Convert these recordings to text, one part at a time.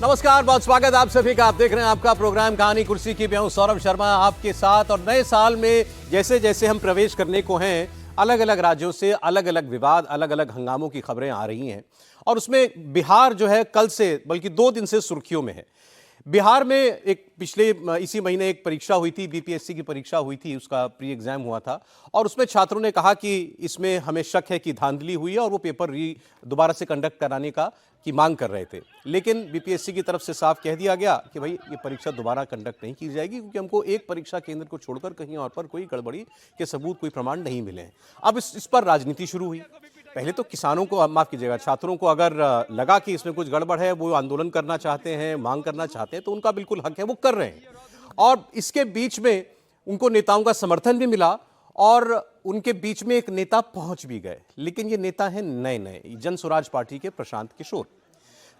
नमस्कार, बहुत स्वागत आप सभी का। आप देख रहे हैं आपका प्रोग्राम कहानी कुर्सी की। मैं हूं सौरभ शर्मा आपके साथ। और नए साल में जैसे जैसे हम प्रवेश करने को हैं, अलग अलग राज्यों से अलग अलग विवाद, अलग अलग हंगामों की खबरें आ रही हैं। और उसमें बिहार जो है कल से, बल्कि 2 दिन से सुर्खियों में है। बिहार में एक इसी महीने एक परीक्षा हुई थी, बीपीएससी की परीक्षा हुई थी, उसका प्री एग्जाम हुआ था। और उसमें छात्रों ने कहा कि इसमें हमें शक है कि धांधली हुई है, और वो पेपर दोबारा से कंडक्ट कराने की मांग कर रहे थे। लेकिन बीपीएससी की तरफ से साफ कह दिया गया कि भाई ये परीक्षा दोबारा कंडक्ट नहीं की जाएगी, क्योंकि हमको एक परीक्षा केंद्र को छोड़कर कहीं और पर कोई गड़बड़ी के सबूत, कोई प्रमाण नहीं मिले हैं। अब इस पर राजनीति शुरू हुई। पहले तो किसानों को, माफ कीजिएगा, छात्रों को अगर लगा कि इसमें कुछ गड़बड़ है, वो आंदोलन करना चाहते हैं, मांग करना चाहते हैं, तो उनका बिल्कुल हक है, वो कर रहे हैं। और इसके बीच में उनको नेताओं का समर्थन भी मिला, और उनके बीच में एक नेता पहुंच भी गए। लेकिन ये नेता है नए जन स्वराज पार्टी के प्रशांत किशोर।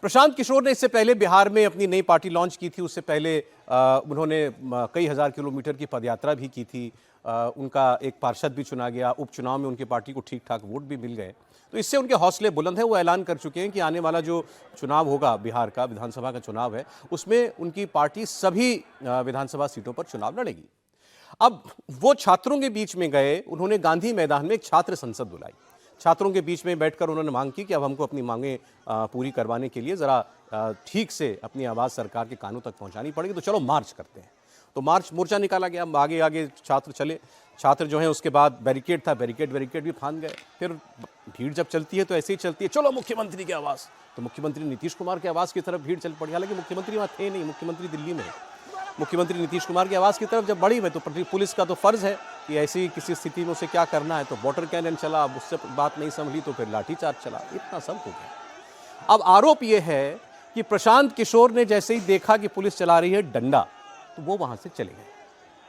प्रशांत किशोर ने इससे पहले बिहार में अपनी नई पार्टी लॉन्च की थी। उससे पहले उन्होंने कई हजार किलोमीटर की पदयात्रा भी की थी। उनका एक पार्षद भी चुना गया। उपचुनाव में उनकी पार्टी को ठीक ठाक वोट भी मिल गए। तो इससे उनके हौसले बुलंद हैं। वो ऐलान कर चुके हैं कि आने वाला जो चुनाव होगा, बिहार का विधानसभा का चुनाव है, उसमें उनकी पार्टी सभी विधानसभा सीटों पर चुनाव लड़ेगी। अब वो छात्रों के बीच में गए। उन्होंने गांधी मैदान में एक छात्र संसद बुलाई। छात्रों के बीच में बैठकर उन्होंने मांग की कि अब हमको अपनी मांगें पूरी करवाने के लिए ज़रा ठीक से अपनी आवाज़ सरकार के कानों तक पहुंचानी पड़ेगी, तो चलो मार्च करते हैं। तो मोर्चा निकाला गया। आगे आगे छात्र चले। छात्र जो हैं, उसके बाद बैरिकेड था, बैरिकेड भी फांद गए। फिर भीड़ जब चलती है तो ऐसे ही चलती है, चलो मुख्यमंत्री की आवाज़। तो मुख्यमंत्री नीतीश कुमार की आवाज़ की तरफ भीड़ चल पड़ी। हालांकि मुख्यमंत्री वहाँ थे नहीं, मुख्यमंत्री दिल्ली में। मुख्यमंत्री नीतीश कुमार की आवाज़ की तरफ जब बढ़ी, तो पुलिस का तो फर्ज है कि ऐसी किसी स्थिति में उसे क्या करना है। तो वाटर कैनन चला, उससे बात नहीं संभली तो फिर लाठीचार्ज चला। इतना सब हो गया। अब आरोप यह है कि प्रशांत किशोर ने जैसे ही देखा कि पुलिस चला रही है डंडा, तो वो वहां से चले गए।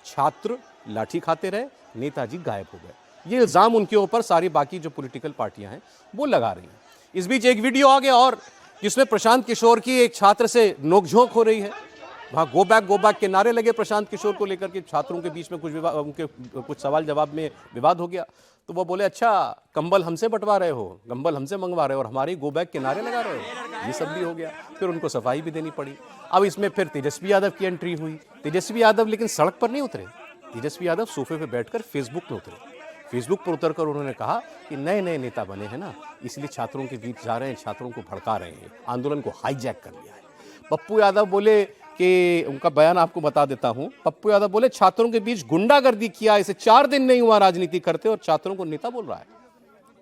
छात्र लाठी खाते रहे, नेताजी गायब हो गए। ये इल्जाम उनके ऊपर सारी बाकी जो पॉलिटिकल पार्टियां हैं वो लगा रही हैं। इस बीच एक वीडियो आ गया और जिसमें प्रशांत किशोर की एक छात्र से नोकझोंक हो रही है। वहाँ गो बैक के नारे लगे प्रशांत किशोर को लेकर के। छात्रों के बीच में कुछ सवाल जवाब में विवाद हो गया। तो वो बोले, अच्छा कंबल हमसे बंटवा रहे हो, कंबल हमसे मंगवा रहे हो, और हमारी गो बैक के नारे लगा रहे हो। ये सब भी हो गया। फिर उनको सफाई भी देनी पड़ी। अब इसमें फिर तेजस्वी यादव की एंट्री हुई। तेजस्वी यादव लेकिन सड़क पर नहीं उतरे। तेजस्वी यादव सोफे पर बैठकर फेसबुक में उतरे। फेसबुक पर उतरकर उन्होंने कहा कि नए नेता बने हैं ना, इसलिए छात्रों के बीच जा रहे हैं, छात्रों को भड़का रहे हैं, आंदोलन को हाईजैक कर लिया है। पप्पू यादव बोले कि, उनका बयान आपको बता देता हूं। पप्पू यादव बोले, छात्रों के बीच गुंडागर्दी किया, इसे 4 दिन नहीं हुआ राजनीति करते और छात्रों को नेता बोल रहा है।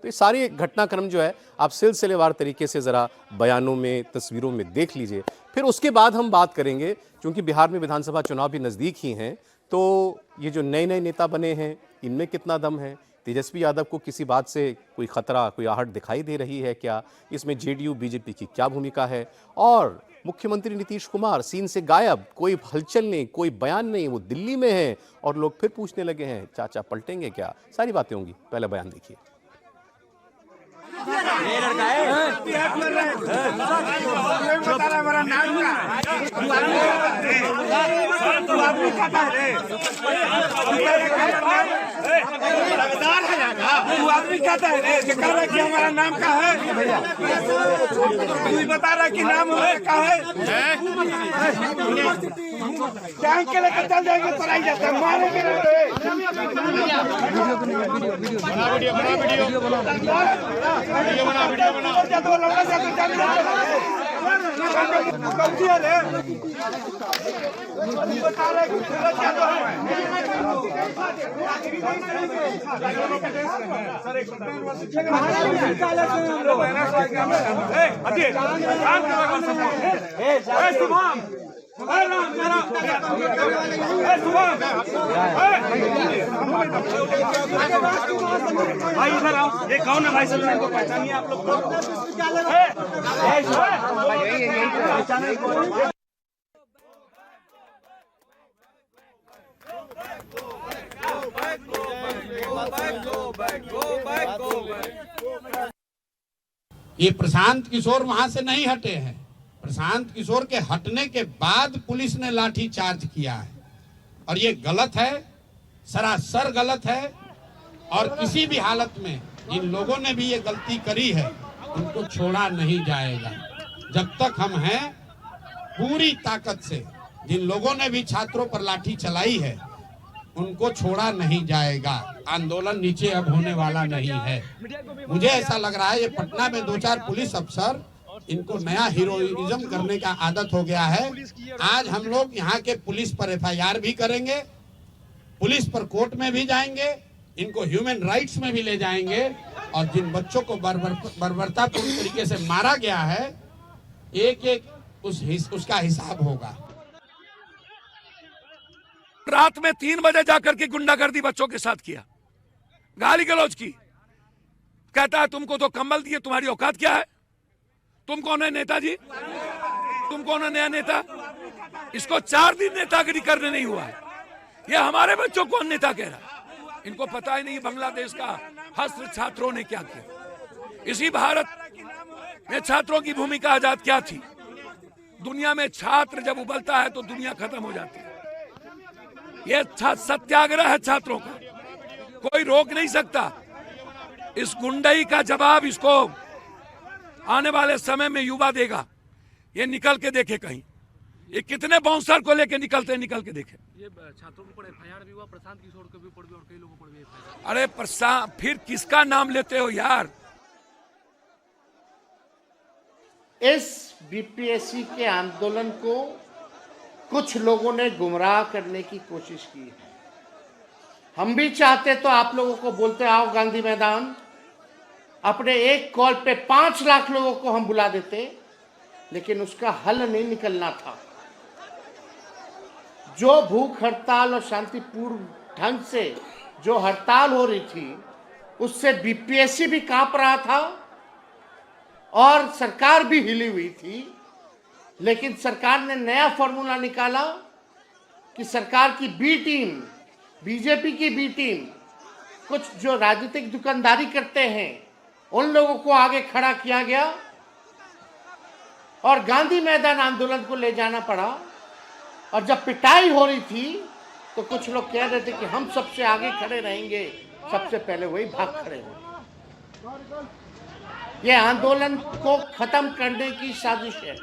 तो ये सारी घटनाक्रम जो है आप सिलसिलेवार तरीके से जरा बयानों में, तस्वीरों में देख लीजिए। फिर उसके बाद हम बात करेंगे, क्योंकि बिहार में विधानसभा चुनाव भी नजदीक ही हैं। तो ये जो नए नेता बने हैं, इनमें कितना दम है? तेजस्वी यादव को किसी बात से कोई खतरा, कोई आहट दिखाई दे रही है क्या? इसमें जेडीयू बीजेपी की क्या भूमिका है? और मुख्यमंत्री नीतीश कुमार सीन से गायब, कोई हलचल नहीं, कोई बयान नहीं, वो दिल्ली में है। और लोग फिर पूछने लगे हैं, चाचा पलटेंगे क्या? सारी बातें होंगी। पहले बयान देखिए। आदमी कहता है रे, कह रहा है कि हमारा नाम का है, तू बता रहा कि नाम का है। टैंक के लेकर चल जाएंगे तो नहीं जाते, मारेंगे। भाई इधर आओ, ये कौन है भाई? सब इनको पहचानिए आप लोग। ये प्रशांत किशोर वहां से नहीं हटे हैं। प्रशांत किशोर के हटने के बाद पुलिस ने लाठी चार्ज किया है, और ये गलत है, सरासर गलत है। और किसी भी हालत में जिन लोगों ने भी ये गलती करी है, उनको छोड़ा नहीं जाएगा। जब तक हम हैं पूरी ताकत से जिन लोगों ने भी छात्रों पर लाठी चलाई है उनको छोड़ा नहीं जाएगा। आंदोलन नीचे अब होने वाला नहीं है। मुझे ऐसा लग रहा है ये पटना में 2-4 पुलिस अफसर, इनको नया हीरोइज्म करने का आदत हो गया है। आज हम लोग यहाँ के पुलिस पर FIR भी करेंगे, पुलिस पर कोर्ट में भी जाएंगे, इनको ह्यूमन राइट्स में भी ले जाएंगे और जिन बच्चों को बर्बरतापूर्ण तरीके से मारा गया है एक एक उसका हिसाब होगा। रात में 3 बजे जाकर के गुंडागर्दी बच्चों के साथ किया, गाली गलौज की, कहता है तुमको तो कंबल दिए, तुम्हारी औकात क्या है? तुम कौन है नेताजी? तुम कौन है नया नेता? इसको 4 दिन नेतागिरी करने नहीं हुआ है। ये हमारे बच्चों को नेता कह रहा है। इनको पता ही नहीं बांग्लादेश का हस्त्र छात्रों ने क्या किया। इसी भारत में छात्रों की भूमिका आजाद क्या थी? दुनिया में छात्र जब उबलता है तो दुनिया खत्म हो जाती है। ये सत्याग्रह है छात्रों का, कोई रोक नहीं सकता। इस गुंडई का जवाब इसको आने वाले समय में युवा देगा। ये निकल के देखे कहीं, ये कितने बाउंसर को लेके निकलते हैं, निकल के देखे। ये छात्रों के ऊपर FIR भी हुआ, प्रशांत किशोर के ऊपर भी और कई लोगों पर भी FIR। अरे प्रशांत, फिर किसका नाम लेते हो यार? इस BPSC के आंदोलन को कुछ लोगों ने गुमराह करने की कोशिश की है। हम भी चाहते तो आप लोगों को बोलते आओ गांधी मैदान, अपने एक कॉल पे 5 लाख लोगों को हम बुला देते, लेकिन उसका हल नहीं निकलना था। जो भूख हड़ताल और शांतिपूर्ण ढंग से जो हड़ताल हो रही थी उससे BPSC भी कांप रहा था और सरकार भी हिली हुई थी। लेकिन सरकार ने नया फॉर्मूला निकाला कि सरकार की बी टीम, बीजेपी की बी टीम, कुछ जो राजनीतिक दुकानदारी करते हैं उन लोगों को आगे खड़ा किया गया और गांधी मैदान आंदोलन को ले जाना पड़ा। और जब पिटाई हो रही थी तो कुछ लोग कह रहे थे कि हम सबसे आगे खड़े रहेंगे, सबसे पहले वही भाग खड़े होंगे। ये आंदोलन को खत्म करने की साजिश है।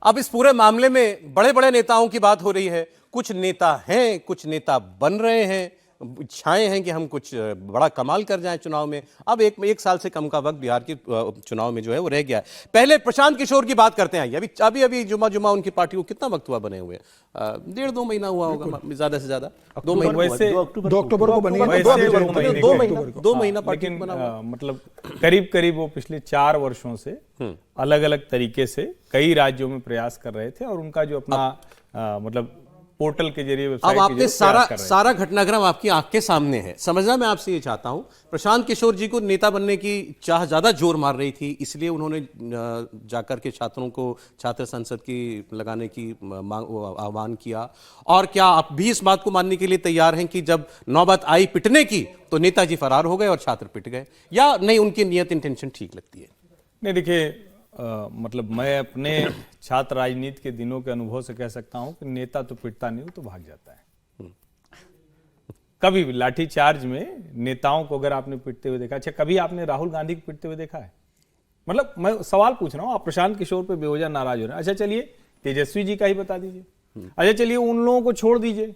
अब इस पूरे मामले में बड़े बड़े नेताओं की बात हो रही है। कुछ नेता हैं, कुछ नेता बन रहे हैं, इच्छाएं हैं कि हम कुछ बड़ा कमाल कर जाएं चुनाव में। अब एक साल से कम का वक्त बिहार के चुनाव में जो है वो रह गया है। पहले प्रशांत किशोर की बात करते हैं। अभी जुमा उनकी पार्टी को कितना वक्त हुआ बने हुए? 1.5-2 महीना हुआ होगा, ज्यादा से ज्यादा 2 महीना। 2 अक्टूबर को बनी है, 2 महीना पार्टी लेकिन मतलब करीब वो पिछले 4 वर्षों से अलग अलग तरीके से कई राज्यों में प्रयास कर रहे थे और उनका जो अपना मतलब पोर्टल के जरिए, अब आपने सारा घटनाक्रम आपकी आंख के सामने है। समझना मैं आपसे ये चाहता हूं, प्रशांत किशोर जी को नेता बनने की चाह ज्यादा जोर मार रही थी, इसलिए उन्होंने जाकर के छात्रों को छात्र संसद की लगाने की आह्वान किया। और क्या आप भी इस बात को मानने के लिए तैयार हैं कि जब नौबत आई पिटने की तो नेताजी फरार हो गए और छात्र पिट गए, या नहीं उनकी नियत इंटेंशन ठीक लगती है? नहीं, देखिए मतलब मैं अपने छात्र राजनीति के दिनों के अनुभव से कह सकता हूं कि नेता तो पिटता नहीं, वो तो भाग जाता है। कभी भी लाठी चार्ज में नेताओं को अगर आपने पिटते हुए देखा, अच्छा कभी आपने राहुल गांधी को पिटते हुए देखा है? मतलब मैं सवाल पूछ रहा हूं, आप प्रशांत किशोर पे बेवजह नाराज हो रहे हैं। अच्छा चलिए तेजस्वी जी का ही बता दीजिए। अच्छा चलिए उन लोगों को छोड़ दीजिए,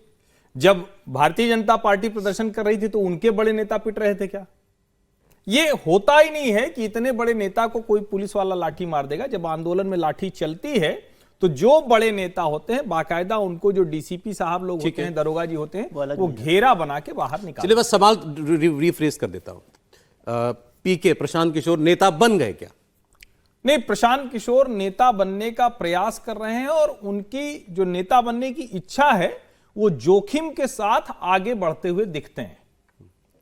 जब भारतीय जनता पार्टी प्रदर्शन कर रही थी तो उनके बड़े नेता पिट रहे थे क्या? ये होता ही नहीं है कि इतने बड़े नेता को कोई पुलिस वाला लाठी मार देगा। जब आंदोलन में लाठी चलती है तो जो बड़े नेता होते हैं बाकायदा उनको जो डीसीपी साहब लोग होते हैं, दरोगा जी होते हैं, वो घेरा बना के बाहर निकाल। चलिए बस सवाल रिफ्रेश कर देता हूं। पीके प्रशांत किशोर नेता बन गए क्या? नहीं, प्रशांत किशोर नेता बनने का प्रयास कर रहे हैं और उनकी जो नेता बनने की इच्छा है वो जोखिम के साथ आगे बढ़ते हुए दिखते हैं।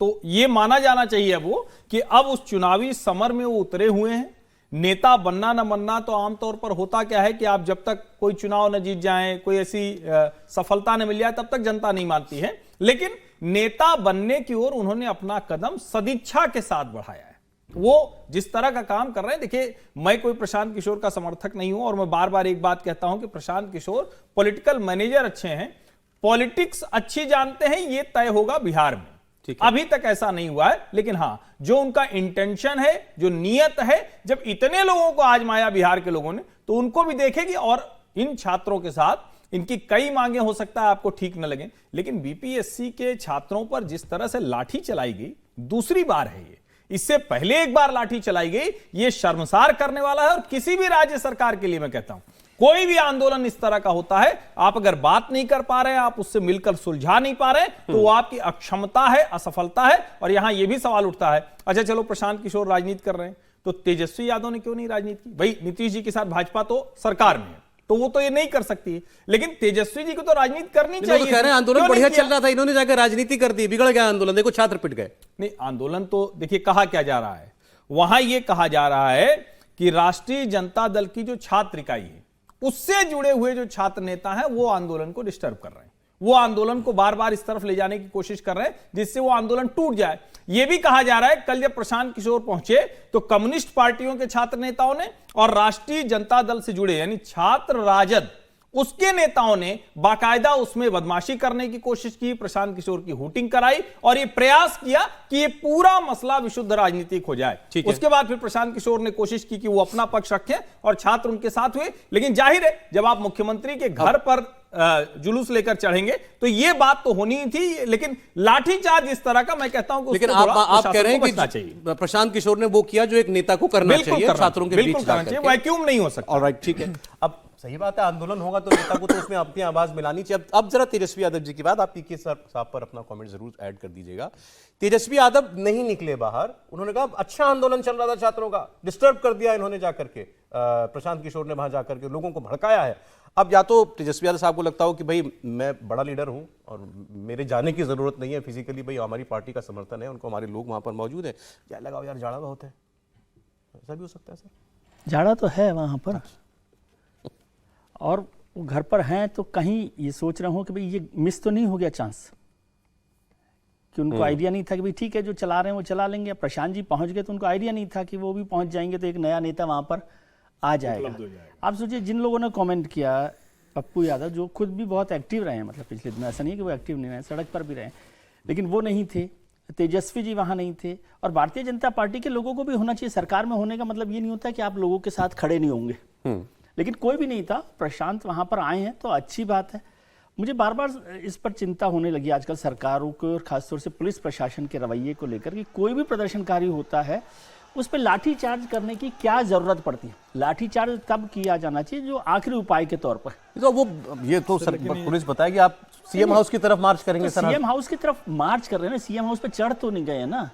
तो ये माना जाना चाहिए अब वो कि अब उस चुनावी समर में वो उतरे हुए हैं। नेता बनना न बनना तो आमतौर पर होता क्या है कि आप जब तक कोई चुनाव न जीत जाएं, कोई ऐसी सफलता न मिल जाए, तब तक जनता नहीं मानती है। लेकिन नेता बनने की ओर उन्होंने अपना कदम सदिच्छा के साथ बढ़ाया है। वो जिस तरह का काम कर रहे हैं, देखिए मैं कोई प्रशांत किशोर का समर्थक नहीं हूं और मैं बार बार एक बात कहता हूं कि प्रशांत किशोर पॉलिटिकल मैनेजर अच्छे हैं, पॉलिटिक्स अच्छी जानते हैं, ये तय होगा बिहार में। ठीक है। अभी तक ऐसा नहीं हुआ है, लेकिन हां, जो उनका इंटेंशन है, जो नियत है, जब इतने लोगों को आजमाया बिहार के लोगों ने, तो उनको भी देखेगी। और इन छात्रों के साथ इनकी कई मांगे हो सकता है आपको ठीक न लगे, लेकिन बीपीएससी के छात्रों पर जिस तरह से लाठी चलाई गई, दूसरी बार है ये, इससे पहले एक बार लाठी चलाई गई, ये शर्मसार करने वाला है। और किसी भी राज्य सरकार के लिए मैं कहता हूं, कोई भी आंदोलन इस तरह का होता है, आप अगर बात नहीं कर पा रहे हैं, आप उससे मिलकर सुलझा नहीं पा रहे हैं, तो वो आपकी अक्षमता है, असफलता है। और यहां यह भी सवाल उठता है, अच्छा चलो प्रशांत किशोर राजनीति कर रहे हैं, तो तेजस्वी यादव ने क्यों नहीं राजनीति की? भाई नीतीश जी के साथ भाजपा तो सरकार में है, तो वो तो ये नहीं कर सकती है, लेकिन तेजस्वी जी को तो राजनीति करनी चाहिए। तो कह रहे हैं आंदोलन बढ़िया चल रहा था, इन्होंने जाकर राजनीति कर दी, बिगड़ गया आंदोलन, देखो छात्र पिट गए। नहीं, आंदोलन तो देखिए कहा क्या जा रहा है, वहां यह कहा जा रहा है कि राष्ट्रीय जनता दल की जो छात्र इकाई है, उससे जुड़े हुए जो छात्र नेता हैं, वो आंदोलन को डिस्टर्ब कर रहे हैं, वो आंदोलन को बार बार इस तरफ ले जाने की कोशिश कर रहे हैं, जिससे वो आंदोलन टूट जाए। यह भी कहा जा रहा है, कल जब प्रशांत किशोर पहुंचे तो कम्युनिस्ट पार्टियों के छात्र नेताओं ने और राष्ट्रीय जनता दल से जुड़े यानी छात्र राजद, उसके नेताओं ने बाकायदा उसमें बदमाशी करने की कोशिश की, प्रशांत किशोर की हुटिंग कराई और यह प्रयास किया कि यह पूरा मसला विशुद्ध राजनीतिक हो जाए। उसके बाद फिर प्रशांत किशोर ने कोशिश की कि वो अपना पक्ष रखें और छात्र उनके साथ हुए। लेकिन जाहिर है, जब आप मुख्यमंत्री के घर पर जुलूस लेकर चढ़ेंगे तो यह बात तो होनी ही थी, लेकिन लाठीचार्ज इस तरह का मैं कहता हूं कि लेकिन आप कह रहे हैं कि प्रशांत किशोर ने वो किया जो एक नेता को करना चाहिए, छात्रों के बीच करना चाहिए, वैक्यूम नहीं हो सकता। ऑलराइट, ठीक है। अब सही बात है, आंदोलन होगा तो नेता को तो उसमें अपनी आवाज मिलानी चाहिए। अब जरा तेजस्वी यादव जी की बात, आप पीके साहब पर अपना कमेंट जरूर ऐड कर दीजिएगा। तेजस्वी यादव नहीं निकले बाहर, उन्होंने कहा अच्छा आंदोलन चल रहा था छात्रों का, डिस्टर्ब कर दिया इन्होंने जाकर के, प्रशांत किशोर ने वहां जाकर के लोगों को भड़काया है। अब या तो तेजस्वी यादव साहब को लगता हो कि भाई मैं बड़ा लीडर हूं और मेरे जाने की जरूरत नहीं है फिजिकली, भाई हमारी पार्टी का समर्थन है, उनको हमारे लोग वहां पर मौजूद है, क्या लगाओ यार, जाड़ा बहुत है, ऐसा भी हो सकता है सर? जाड़ा तो है वहाँ पर, और वो घर पर हैं तो कहीं ये सोच रहा हूँ कि भाई ये मिस तो नहीं हो गया चांस, कि उनको आइडिया नहीं था कि भाई ठीक है जो चला रहे हैं वो चला लेंगे। प्रशांत जी पहुंच गए तो उनको आइडिया नहीं था कि वो भी पहुंच जाएंगे तो एक नया नेता वहाँ पर आ जाएगा। आप सोचिए, जिन लोगों ने कमेंट किया, पप्पू यादव जो खुद भी बहुत एक्टिव रहे हैं, मतलब पिछले दिनों, ऐसा नहीं है कि वो एक्टिव नहीं रहे, सड़क पर भी रहे, लेकिन वो नहीं थे, तेजस्वी जी वहाँ नहीं थे। और भारतीय जनता पार्टी के लोगों को भी होना चाहिए, सरकार में होने का मतलब ये नहीं होता कि आप लोगों के साथ खड़े नहीं होंगे, लेकिन कोई भी नहीं था। प्रशांत वहाँ पर आए हैं तो अच्छी बात है। मुझे बार बार इस पर चिंता होने लगी आजकल सरकारों को, और खासतौर से पुलिस प्रशासन के रवैये को लेकर, कि कोई भी प्रदर्शनकारी होता है उस पर लाठीचार्ज करने की क्या जरूरत पड़ती है। लाठीचार्ज तब किया जाना चाहिए जो आखिरी उपाय के तौर पर। तो वो ये तो पुलिस बताएगी, आप सीएम हाउस की तरफ मार्च करेंगे? तो सीएम हाउस की तरफ मार्च कर रहे हैं ना, सीएम हाउस पे चढ़ तो नहीं गए ना।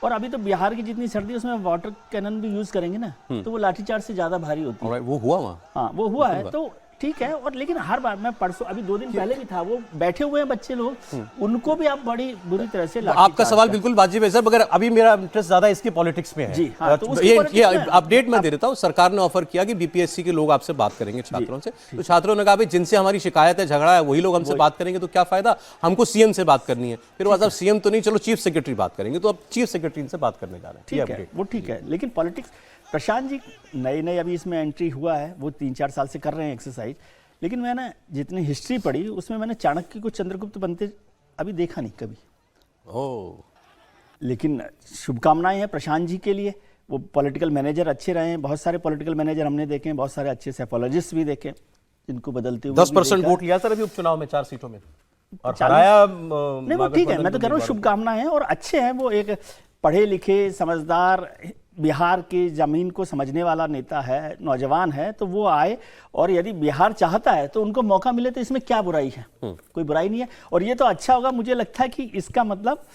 और अभी तो बिहार की जितनी सर्दी है उसमें वाटर कैनन भी यूज करेंगे ना, तो वो लाठीचार्ज से ज्यादा भारी होती है। वो हुआ वहाँ, हाँ वो हुआ है तो ठीक है। और लेकिन हर बार, मैं परसों अभी 2 दिन पहले भी था, वो बैठे हुए हैं बच्चे लोग, उनको भी आप बड़ी बुरी तरह से आपका सवाल बिल्कुल वाजिब है सर, मगर अभी मेरा इंटरेस्ट ज्यादा इसकी पॉलिटिक्स में है। जी हाँ, तो ये अपडेट मैं दे देता हूँ। सरकार ने ऑफर किया कि बीपीएससी के लोग आपसे बात करेंगे छात्रों से, तो छात्रों ने कहा भाई जिनसे हमारी शिकायत है, झगड़ा है, वही लोग हमसे बात करेंगे तो क्या फायदा, हमको सीएम से बात करनी है। फिर वो सीएम तो नहीं, चलो चीफ सेक्रेटरी बात करेंगे, तो अब चीफ सेक्रेटरी से बात करने जा रहे हैं। ठीक है, वो ठीक है। लेकिन पॉलिटिक्स, प्रशांत जी नए अभी इसमें एंट्री हुआ है, वो 3-4 साल से कर रहे हैं एक्सरसाइज, लेकिन मैंने जितनी हिस्ट्री पढ़ी उसमें मैंने चाणक्य को चंद्रगुप्त बनते अभी देखा नहीं कभी। लेकिन शुभकामनाएं हैं प्रशांत जी के लिए, वो पॉलिटिकल मैनेजर अच्छे रहे हैं। बहुत सारे पॉलिटिकल मैनेजर हमने देखे हैं, बहुत सारे अच्छे साइकोलॉजिस्ट भी देखे जिनको बदलते हुए 10% वोट लिया सर अभी उपचुनाव में 4 सीटों में और हराया। नहीं वो ठीक है, मैं तो कह रहा हूँ शुभकामनाएं हैं और अच्छे हैं। वो एक पढ़े लिखे समझदार बिहार की जमीन को समझने वाला नेता है, नौजवान है, तो वो आए और यदि बिहार चाहता है तो उनको मौका मिले तो इसमें क्या बुराई है? कोई बुराई नहीं है। और ये तो अच्छा होगा, मुझे लगता है कि इसका मतलब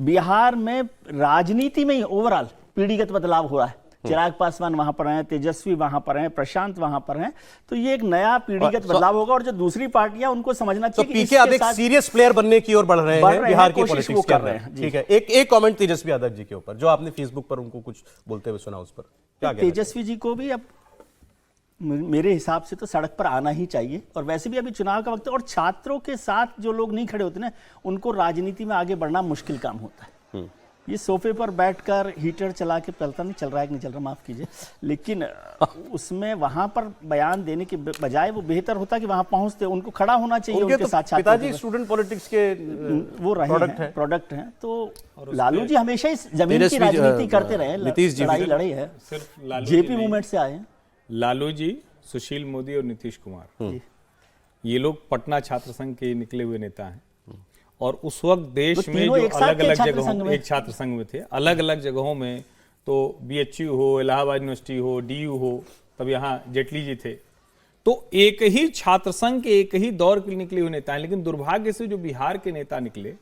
बिहार में राजनीति में ही ओवरऑल पीढ़ीगत बदलाव हो रहा है। चिराग पासवान वहां पर हैं, तेजस्वी वहां पर हैं, प्रशांत वहां पर हैं, तो ये एक नया पीढ़ीगत बदलाव होगा। और जो दूसरी पार्टियां उनको समझना चाहिए कि पीके अब एक सीरियस प्लेयर बनने की ओर बढ़ रहे हैं, बिहार की पॉलिटिक्स कर रहे हैं। ठीक है, एक कमेंट तेजस्वी यादव जी के ऊपर जो आपने फेसबुक पर उनको कुछ बोलते हुए सुना, उस पर क्या? तेजस्वी जी को भी अब मेरे हिसाब से तो सड़क पर आना ही चाहिए। और वैसे भी अभी चुनाव का वक्त है और छात्रों के साथ जो लोग नहीं खड़े होते ना, उनको राजनीति में आगे बढ़ना मुश्किल काम होता है। ये सोफे पर बैठकर हीटर चला के, पता नहीं चल रहा है कि नहीं चल रहा, माफ कीजिए, लेकिन उसमें वहां पर बयान देने के बजाय वो बेहतर होता कि वहां पहुंचते, उनको खड़ा होना चाहिए, उनके उनके तो साथ पिताजी स्टूडेंट पॉलिटिक्स के वो रहे प्रोडक्ट हैं। तो लालू जी हमेशा इस जमीन की तेजस्वी राजनीति करते रहे, नीतीश जी लड़ाई लड़े है, सिर्फ लालू जेपी मूवमेंट से आए हैं। लालू जी, सुशील मोदी और नीतीश कुमार, ये लोग पटना छात्र संघ के निकले हुए नेता हैं। और उस वक्त देश में जो अलग अलग जगहों, एक छात्र संघ में थे, अलग अलग जगहों में, तो बीएचयू हो, इलाहाबाद यूनिवर्सिटी हो, डीयू हो, तब यहाँ जेटली जी थे, तो एक ही छात्र संघ के एक ही दौर के निकले हुए नेता हैं। लेकिन दुर्भाग्य से जो बिहार के नेता निकले,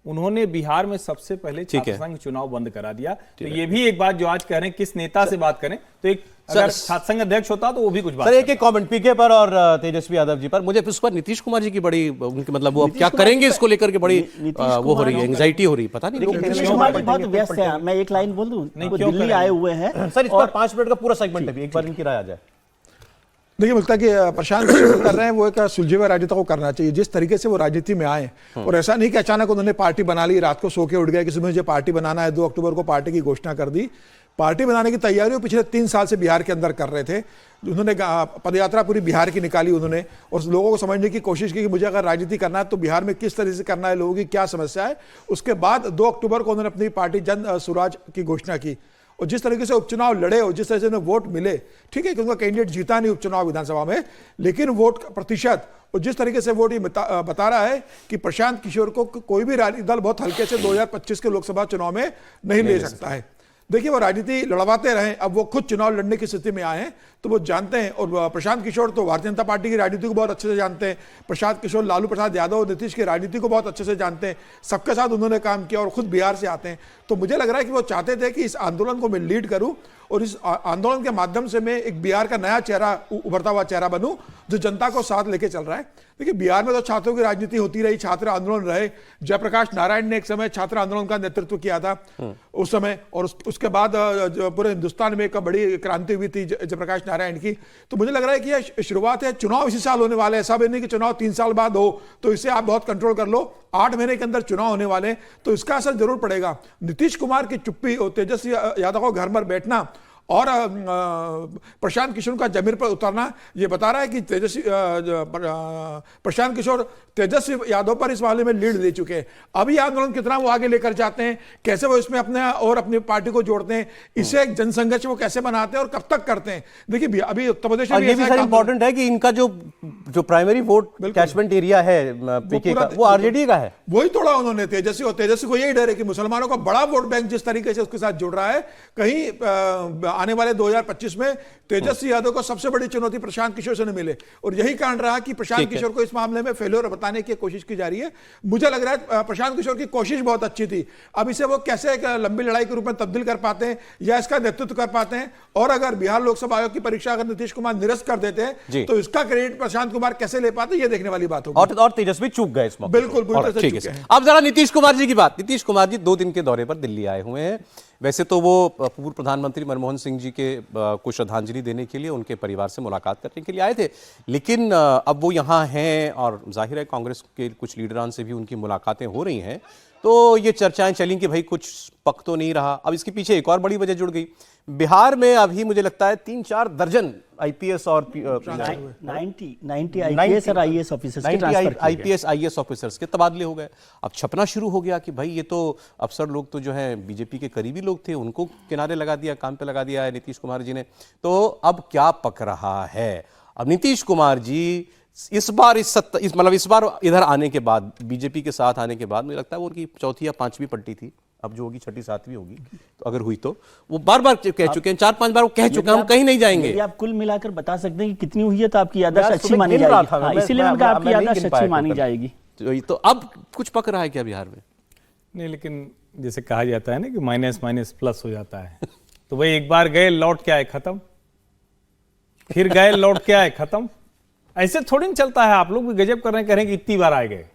उन्होंने बिहार में सबसे पहले छात्र संघ चुनाव बंद करा दिया। तो ये भी एक बात जो आज कह रहे हैं, किस नेता से बात करें, तो एक अगर छात्र संघ अध्यक्ष होता तो वो भी कुछ बात। सर एक कमेंट पीके पर और तेजस्वी यादव जी पर, मुझे इस पर नीतीश कुमार जी की बड़ी उनके मतलब वो अब क्या करेंगे इसको लेकर के बड़ी वो हो रही है, एंग्जाइटी हो रही है, पता नहीं लोग नीतीश कुमार जी बहुत व्यस्त हैं। मैं एक लाइन बोल दूं, वो दिल्ली आए हुए हैं सर, इस पर 5 मिनट का पूरा सेगमेंट है, एक बार इनकी राय आ जाए। देखिए, मुझे लगता है कि प्रशांत जो कर रहे हैं वो एक सुलझे हुए राजनीति को करना चाहिए। जिस तरीके से वो राजनीति में आए, और ऐसा नहीं कि अचानक उन्होंने पार्टी बना ली, रात को सो के उठ गए कि मुझे पार्टी बनाना है, 2 अक्टूबर को पार्टी की घोषणा कर दी। पार्टी बनाने की तैयारी वो पिछले 3 साल से बिहार के अंदर कर रहे थे। उन्होंने पदयात्रा पूरी बिहार की निकाली उन्होंने, और लोगों को समझने की कोशिश की कि मुझे अगर राजनीति करना है तो बिहार में किस तरह से करना है, लोगों की क्या समस्या है। उसके बाद 2 अक्टूबर को उन्होंने अपनी पार्टी जन स्वराज की घोषणा की, और जिस तरीके से उपचुनाव लड़े और जिस तरह से उन्हें वोट मिले, ठीक है कि उनका कैंडिडेट जीता नहीं उपचुनाव विधानसभा में, लेकिन वोट का प्रतिशत और जिस तरीके से वोट ये बता रहा है कि प्रशांत किशोर को कोई भी राजनीतिक दल बहुत हल्के से 2025 के लोकसभा चुनाव में नहीं ले सकता है। देखिए, वो राजनीति लड़वाते रहे, अब वो खुद चुनाव लड़ने की स्थिति में आए हैं, तो वो जानते हैं। और प्रशांत किशोर तो भारतीय जनता पार्टी की राजनीति को बहुत अच्छे से जानते हैं। प्रशांत किशोर लालू प्रसाद यादव और नीतीश की राजनीति को बहुत अच्छे से जानते हैं, सबके साथ उन्होंने काम किया और खुद बिहार से आते हैं। तो मुझे लग रहा है कि वो चाहते थे कि इस आंदोलन को मैं लीड करूं, और इस आंदोलन के माध्यम से मैं एक बिहार का नया चेहरा, उभरता हुआ चेहरा बनूं जो जनता को साथ लेके चल रहा है। देखिए, बिहार में तो छात्रों की राजनीति होती रही, छात्र आंदोलन रहे। जयप्रकाश नारायण ने एक समय छात्र आंदोलन का नेतृत्व किया था उस समय, और उसके बाद पूरे हिंदुस्तान में एक बड़ी क्रांति हुई थी जयप्रकाश नारायण की। तो मुझे लग रहा है कि यह शुरुआत है। चुनाव इसी साल होने वाले, ऐसा भी नहीं कि चुनाव 3 साल बाद हो, तो इसे आप बहुत कंट्रोल कर लो। 8 महीने के अंदर चुनाव होने वाले, तो इसका असर जरूर पड़ेगा। नीतीश कुमार की चुप्पी और तेजस्वी यादव को घर पर बैठना और प्रशांत किशोर का जमीन पर उतरना, ये बता रहा है कि प्रशांत किशोर तेजस्वी यादव पर इस मामले में लीड दे चुके हैं। अब ये आंदोलन कितना वो आगे लेकर जाते हैं, कैसे वो इसमें अपने और अपनी पार्टी को जोड़ते हैं, इसे एक जनसंघर्ष वो कैसे बनाते हैं और कब तक करते हैं। देखिए, अभी उत्तर प्रदेश में ये भी सर इंपॉर्टेंट है कि इनका जो प्राइमरी वोट कैचमेंट एरिया है पीके का, वो आरजेडी का है। वही तोड़ा उन्होंने तेजस्वी, और तेजस्वी को यही डर है कि मुसलमानों का बड़ा वोट बैंक जिस तरीके से उसके साथ जुड़ रहा है, कहीं आने वाले 2025 में तेजस्वी यादव को सबसे बड़ी चुनौती प्रशांत किशोर से न मिले। और यही कारण रहा कि प्रशांत किशोर को इस मामले में फेल्योर बताने की कोशिश की जा रही है। मुझे लग रहा है प्रशांत किशोर की कोशिश बहुत अच्छी थी, अब इसे वो कैसे एक लंबी लड़ाई के रूप में तब्दील कर पाते हैं या इसका नेतृत्व कर पाते हैं। और अगर बिहार लोकसभा आयोग की परीक्षा अगर नीतीश कुमार निरस्त कर देते हैं तो इसका क्रेडिट प्रशांत कुमार कैसे ले पाते, ये देखने वाली बात होगी। और तेजस्वी चूक गए इस मौके। बिल्कुल ठीक है। अब जरा नीतीश कुमार जी की बात। नीतीश कुमार जी 2 दिन के दौरे पर दिल्ली आए हुए हैं। वैसे तो वो पूर्व प्रधानमंत्री मनमोहन सिंह जी के को श्रद्धांजलि देने के लिए उनके परिवार से मुलाकात करने के लिए आए थे, लेकिन अब वो यहाँ हैं और जाहिर है कांग्रेस के कुछ लीडरान से भी उनकी मुलाकातें हो रही हैं। तो ये चर्चाएं चली कि भाई कुछ पक तो नहीं रहा। अब इसके पीछे एक और बड़ी वजह जुड़ गई। बिहार में अभी मुझे लगता है 3-4 दर्जन आईपीएस और 90 आईपीएस और आईएएस ऑफिसर्स के ट्रांसफर किए गए। आईपीएस आईएएस ऑफिसर्स के तबादले हो गए। अब छपना शुरू हो गया कि भाई ये तो अफसर लोग तो जो हैं बीजेपी के करीबी लोग थे, उनको किनारे लगा दिया, काम पे लगा दिया है नीतीश कुमार जी ने। तो अब क्या पक रहा है? अब नीतीश कुमार जी इस बार इस बार इधर आने के बाद, बीजेपी के साथ आने के बाद, मुझे लगता है वो उनकी 4थी या 5वीं पलटी थी। अब जो होगी 6ठी 7वीं होगी, तो अगर हुई तो वो बार-बार कह चुके हैं, 4-5 बार वो कह चुके हैं हम कहीं नहीं जाएंगे। यदि आप कुल मिलाकर बता सकते हैं कि कितनी हुई है तो आपकी याददाश्त अच्छी मानी जाएगी। इसीलिए मैंने कहा आपकी याददाश्त अच्छी मानी जाएगी। तो अब कुछ पक रहा है क्या बिहार में? नहीं, लेकिन जैसे कहा जाता है ना कि माइनस माइनस प्लस हो जाता है, तो भाई एक बार गए लौट के आए खत्म, फिर गए लौट के आए खत्म। ऐसे थोड़ी न चलता है। आप लोग भी गजब कर रहे हैं कि इतनी बार आए गए।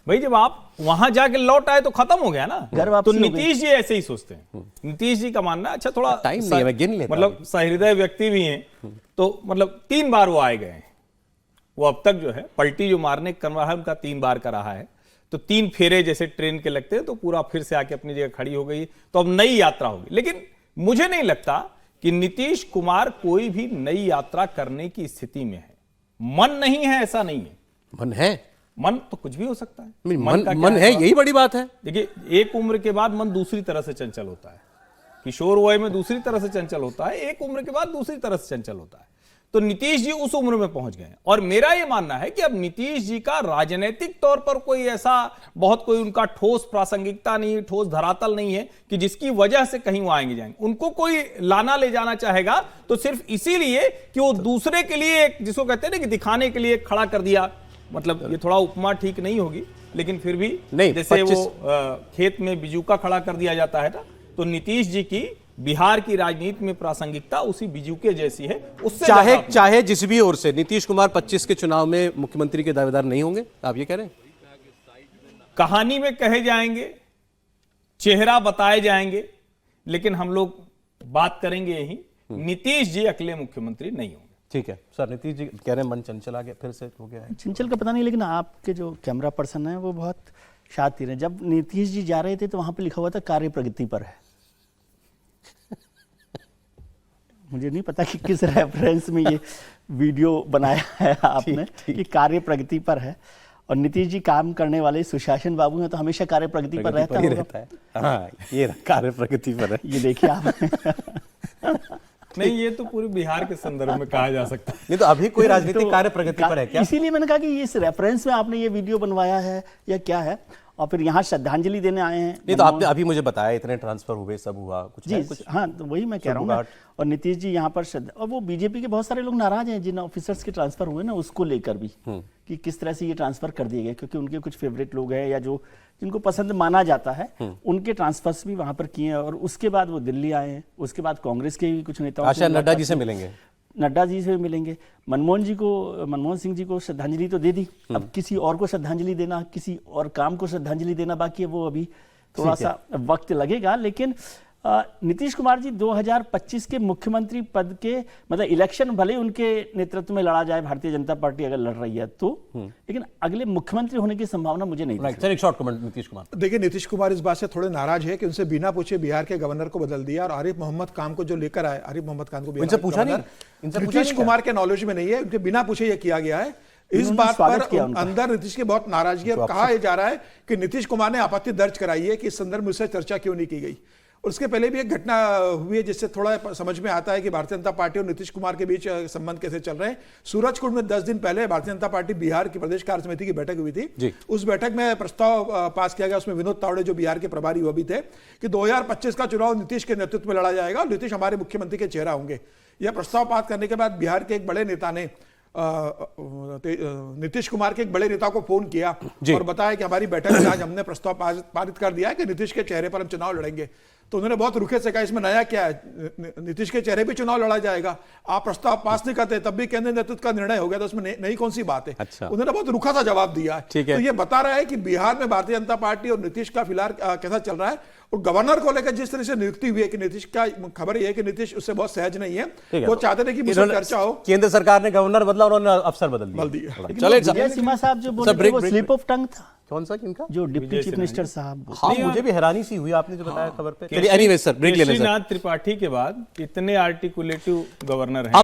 भाई जब आप वहां जाके लौट आए तो खत्म हो गया ना। तो नीतीश जी ऐसे ही सोचते हैं। नीतीश जी का मानना अच्छा थोड़ा टाइम नहीं है, मैं गिन लेता मतलब सहृदय व्यक्ति भी हैं, तो मतलब 3 बार वो आए गए। वो अब तक जो है पलटी जो मारने का क्रम रहा है उनका 3 बार का रहा है। तो 3 फेरे जैसे ट्रेन के लगते हैं, तो पूरा फिर से आके अपनी जगह खड़ी हो गई, तो अब नई यात्रा होगी। लेकिन मुझे नहीं लगता कि नीतीश कुमार कोई भी नई यात्रा करने की स्थिति में है। मन नहीं है ऐसा नहीं है, मन है, मन तो कुछ भी हो सकता है। मन है, यही बड़ी बात है। देखिए, एक उम्र के बाद मन दूसरी तरह से चंचल होता है, किशोर वय में दूसरी तरह से चंचल होता है, एक उम्र के बाद दूसरी तरह से चंचल होता है। तो नीतीश जी उस उम्र में पहुंच गए, और मेरा यह मानना है कि अब नीतीश जी का राजनीतिक तौर पर कोई ऐसा बहुत कोई उनका ठोस प्रासंगिकता नहीं, ठोस धरातल नहीं है कि जिसकी वजह से कहीं वो आएंगे जाएंगे। उनको कोई लाना ले जाना चाहेगा तो सिर्फ इसीलिए कि वो दूसरे के लिए, जिसको कहते हैं ना कि दिखाने के लिए खड़ा कर दिया। मतलब ये थोड़ा उपमा ठीक नहीं होगी, लेकिन फिर भी नहीं, जैसे वो खेत में बिजूका खड़ा कर दिया जाता है ना, तो नीतीश जी की बिहार की राजनीति में प्रासंगिकता उसी बिजूके जैसी है। उससे चाहे जिस भी ओर से नीतीश कुमार 25 के चुनाव में मुख्यमंत्री के दावेदार नहीं होंगे, आप ये कह रहे हैं? कहानी में कहे जाएंगे, चेहरा बताए जाएंगे, लेकिन हम लोग बात करेंगे यही, नीतीश जी अकेले मुख्यमंत्री नहीं होंगे। ठीक है सर, नीतीश जी कह रहे हैं मन चंचल आ गया, फिर से हो गया है। चंचल का पता नहीं, लेकिन आपके जो कैमरा पर्सन है वो बहुत शातिर है। जब नीतीश जी जा रहे थे तो वहां पे लिखा हुआ था कार्य प्रगति पर है। मुझे नहीं पता कि किस रेफरेंस में ये वीडियो बनाया है आपने कि कार्य प्रगति पर है। और नीतीश जी काम करने वाले सुशासन बाबू हैं, तो हमेशा कार्य प्रगति पर रहता है। हाँ, ये कार्य प्रगति पर है। ये देखिए आप। नहीं, ये तो पूरे बिहार के संदर्भ में कहा जा सकता है। नहीं तो अभी कोई राजनीतिक कार्य प्रगति पर है क्या? इसीलिए मैंने कहा कि इस रेफरेंस में आपने ये वीडियो बनवाया है या क्या है, और फिर यहाँ श्रद्धांजलि देने आए हैं। नहीं तो आपने अभी मुझे बताया इतने ट्रांसफर हुए, सब हुआ कुछ जी, कुछ हाँ, तो वही मैं कह रहा हूँ ना। और नीतीश जी यहाँ पर और वो बीजेपी के बहुत सारे लोग नाराज हैं जिन ऑफिसर्स के ट्रांसफर हुए ना, उसको लेकर भी कि किस तरह से ये ट्रांसफर कर दिए गए, क्योंकि उनके कुछ फेवरेट लोग हैं या जो जिनको पसंद माना जाता है, उनके ट्रांसफर्स भी वहां पर किए हैं। और उसके बाद वो दिल्ली आए हैं, उसके बाद कांग्रेस के भी कुछ नेताओं से नड्डा जी से मिलेंगे, नड्डा जी से मिलेंगे। मनमोहन सिंह जी को श्रद्धांजलि तो दे दी, अब किसी और को श्रद्धांजलि देना, किसी और काम को श्रद्धांजलि देना बाकी है, वो अभी थोड़ा सा वक्त लगेगा। लेकिन नीतीश कुमार जी 2025 के मुख्यमंत्री पद के, मतलब इलेक्शन भले उनके नेतृत्व में लड़ा जाए, भारतीय जनता पार्टी अगर लड़ रही है तो, लेकिन अगले मुख्यमंत्री होने की संभावना मुझे नहीं दिखती। एक शॉर्ट कमेंट नीतीश कुमार। देखिए, नीतीश कुमार इस बात से थोड़े नाराज है कि उनसे बिना पूछे बिहार के गवर्नर को बदल दिया, और आरिफ मोहम्मद खान को जो लेकर आए, आरिफ मोहम्मद खान को इनसे पूछा नहीं, नीतीश कुमार के नॉलेज में नहीं है, उनके बिना पूछे ये किया गया है। इस बात पर अंदर नीतीश की बहुत नाराजगी है, और कहा जा रहा है कि नीतीश कुमार ने आपत्ति दर्ज कराई है कि इस संदर्भ में उससे चर्चा क्यों नहीं की गई। उसके पहले भी एक घटना हुई है जिससे थोड़ा समझ में आता है कि भारतीय जनता पार्टी और नीतीश कुमार के बीच संबंध कैसे चल रहे हैं। सूरजकुंड में 10 दिन पहले भारतीय जनता पार्टी बिहार की प्रदेश कार्य समिति की बैठक हुई थी। उस बैठक में प्रस्ताव पास किया गया, उसमें विनोद तावड़े जो बिहार के प्रभारी वो भी थे, कि 2025 का चुनाव नीतीश के नेतृत्व में लड़ा जाएगा और नीतीश हमारे मुख्यमंत्री के चेहरा होंगे। यह प्रस्ताव पास करने के बाद बिहार के एक बड़े नेता ने नीतीश कुमार के एक बड़े नेता को फोन किया और बताया कि हमारी बैठक में आज हमने प्रस्ताव पारित कर दिया है कि नीतीश के चेहरे पर हम चुनाव लड़ेंगे। तो उन्होंने बहुत रुखे से कहा, इसमें नया क्या है, नीतीश के चेहरे भी चुनाव लड़ा जाएगा, आप प्रस्ताव पास नहीं करते तब भी केंद्रीय नेतृत्व का निर्णय हो गया, तो उसमें नई कौन सी बात है। अच्छा। उन्होंने बहुत रुखा सा जवाब दिया है। तो ये बता रहा है कि बिहार में भारतीय जनता पार्टी और नीतीश का फिलहाल कैसा चल रहा है। और गवर्नर को लेकर जिस तरह से नियुक्ति हुई है कि नीतीश का, खबर यह है कि नीतीश उससे बहुत सहज नहीं है, वो चाहते थे कि मुझसे चर्चा हो। केंद्र सरकार ने गवर्नर बदला, उन्होंने अफसर बदल दिया। चले सीमा साहब जो बोले थे वो स्लिप ऑफ टंग था। कौन सा, किनका? जो डिप्टी चीफ मिनिस्टर साहब। हाँ, मुझे भी हैरानी सी हुई आपने जो बताया खबर पे। चलिए एनीवे सर, ब्रेक ले लें सर। त्रिपाठी के बाद इतने आर्टिकुलेटिव गवर्नर हैं।